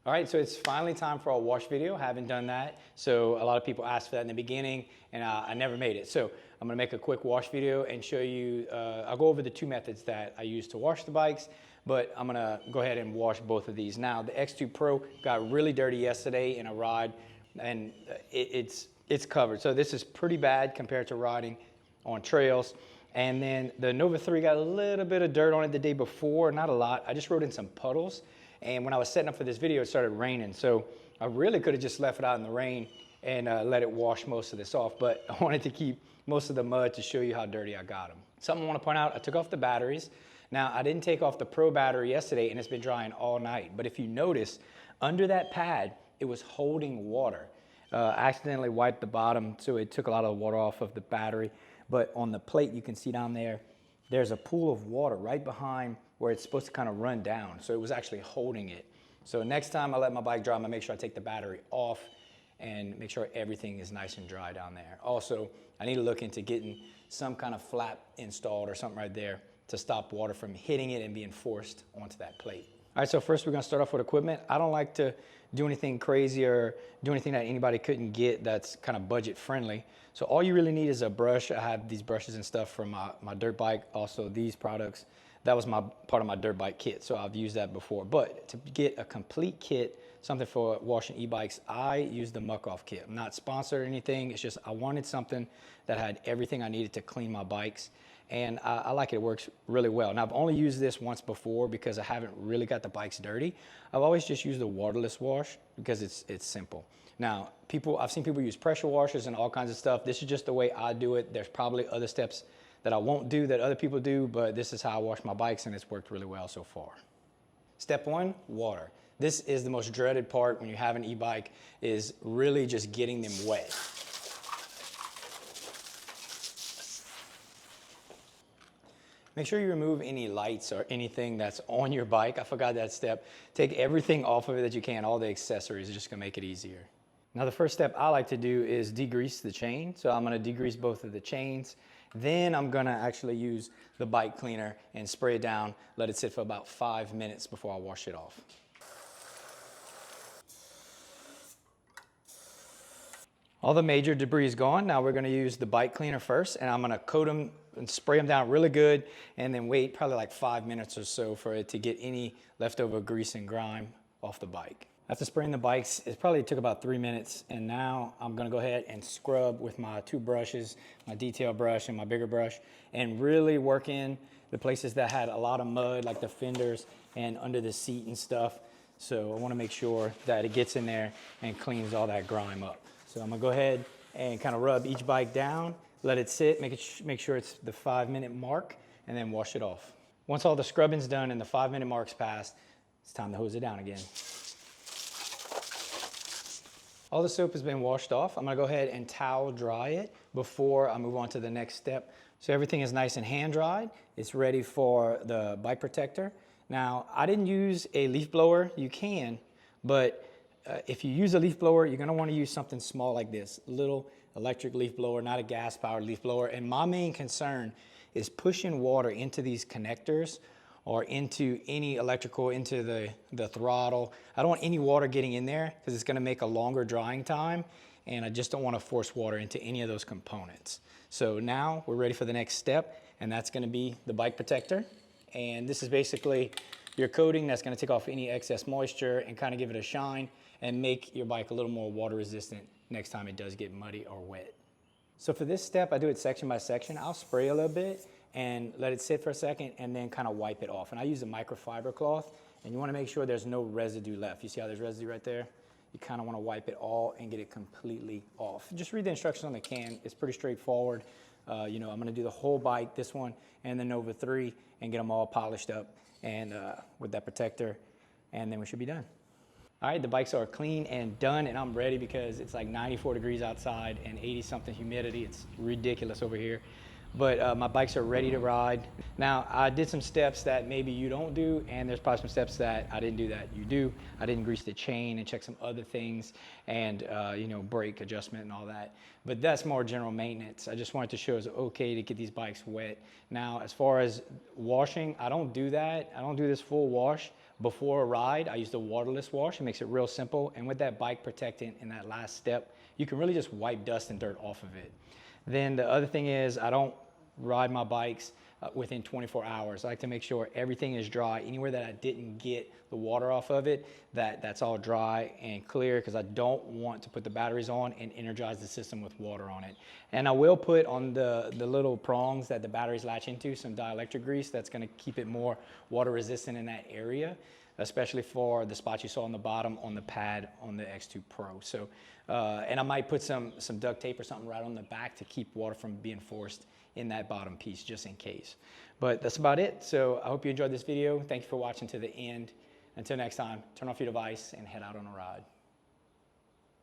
All right, so it's finally time for our wash video. I haven't done that. So a lot of people asked for that in the beginning and I never made it. So I'm gonna make a quick wash video and show you, I'll go over the two methods that I use to wash the bikes, but I'm gonna go ahead and wash both of these. Now, the X2 Pro got really dirty yesterday in a ride and it's covered. So this is pretty bad compared to riding on trails. And then the Nova 3 got a little bit of dirt on it the day before, not a lot. I just rode in some puddles. And when I was setting up for this video, it started raining. So I really could have just left it out in the rain and let it wash most of this off. But I wanted to keep most of the mud to show you how dirty I got them. Something I want to point out, I took off the batteries. Now, I didn't take off the Pro battery yesterday and it's been drying all night. But if you notice, under that pad, it was holding water. I accidentally wiped the bottom, so it took a lot of the water off of the battery. But on the plate, you can see down there, there's a pool of water right behind where it's supposed to kind of run down. So it was actually holding it. So next time I let my bike dry, I'm gonna make sure I take the battery off and make sure everything is nice and dry down there. Also, I need to look into getting some kind of flap installed or something right there to stop water from hitting it and being forced onto that plate. All right, so first we're gonna start off with equipment. I don't like to do anything crazy or do anything that anybody couldn't get that's kind of budget friendly. So all you really need is a brush. I have these brushes and stuff from my dirt bike, also these products. That was part of my dirt bike kit, so I've used that before. But to get a complete kit, something for washing e-bikes, I use the Muc-off kit. I'm not sponsored or anything, it's just I wanted something that had everything I needed to clean my bikes. And I like it, it works really well. Now I've only used this once before because I haven't really got the bikes dirty. I've always just used the waterless wash because it's simple. Now, I've seen people use pressure washers and all kinds of stuff. This is just the way I do it. There's probably other steps that I won't do that other people do, but this is how I wash my bikes and it's worked really well so far. Step one, water. This is the most dreaded part when you have an e-bike, is really just getting them wet. Make sure you remove any lights or anything that's on your bike. I forgot that step. Take everything off of it that you can, all the accessories, it's just gonna make it easier. Now the first step I like to do is degrease the chain. So I'm gonna degrease both of the chains. Then I'm gonna actually use the bike cleaner and spray it down, let it sit for about 5 minutes before I wash it off. All the major debris is gone. Now we're gonna use the bike cleaner first, and I'm gonna coat them and spray them down really good, and then wait probably like 5 minutes or so for it to get any leftover grease and grime off the bike. After spraying the bikes, it probably took about 3 minutes, and now I'm gonna go ahead and scrub with my two brushes, my detail brush and my bigger brush, and really work in the places that had a lot of mud, like the fenders and under the seat and stuff. So I wanna make sure that it gets in there and cleans all that grime up. So I'm gonna go ahead and kind of rub each bike down, let it sit, make sure it's the 5 minute mark, and then wash it off. Once all the scrubbing's done and the 5 minute mark's passed, it's time to hose it down again. All the soap has been washed off. I'm gonna go ahead and towel dry it before I move on to the next step. So everything is nice and hand dried. It's ready for the bike protector. Now, I didn't use a leaf blower. You can, but if you use a leaf blower, you're gonna wanna use something small like this, a little electric leaf blower, not a gas powered leaf blower. And my main concern is pushing water into these connectors or into any electrical, into the throttle. I don't want any water getting in there because it's gonna make a longer drying time, and I just don't wanna force water into any of those components. So now we're ready for the next step, and that's gonna be the bike protector. And this is basically your coating that's gonna take off any excess moisture and kind of give it a shine and make your bike a little more water resistant next time it does get muddy or wet. So for this step, I do it section by section. I'll spray a little bit and let it sit for a second and then kind of wipe it off. And I use a microfiber cloth, and you wanna make sure there's no residue left. You see how there's residue right there? You kind of wanna wipe it all and get it completely off. Just read the instructions on the can. It's pretty straightforward. I'm gonna do the whole bike, this one and the Nova 3, and get them all polished up and with that protector, and then we should be done. All right, the bikes are clean and done, and I'm ready because it's like 94 degrees outside and 80 something humidity. It's ridiculous over here. But my bikes are ready to ride. Now, I did some steps that maybe you don't do, and there's probably some steps that I didn't do that you do. I didn't grease the chain and check some other things, and brake adjustment and all that. But that's more general maintenance. I just wanted to show it's okay to get these bikes wet. Now, as far as washing, I don't do that. I don't do this full wash, before a ride, I use the waterless wash. It makes it real simple. And with that bike protectant in that last step, you can really just wipe dust and dirt off of it. Then the other thing is I don't ride my bikes within 24 hours. I like to make sure everything is dry. Anywhere that I didn't get the water off of it, that's all dry and clear, because I don't want to put the batteries on and energize the system with water on it. And I will put on the little prongs that the batteries latch into some dielectric grease. That's going to keep it more water resistant in that area, especially for the spots you saw on the bottom on the pad on the X2 Pro. So, and I might put some duct tape or something right on the back to keep water from being forced in that bottom piece, just in case. But that's about it. So I hope you enjoyed this video. Thank you for watching to the end. Until next time, turn off your device and head out on a ride.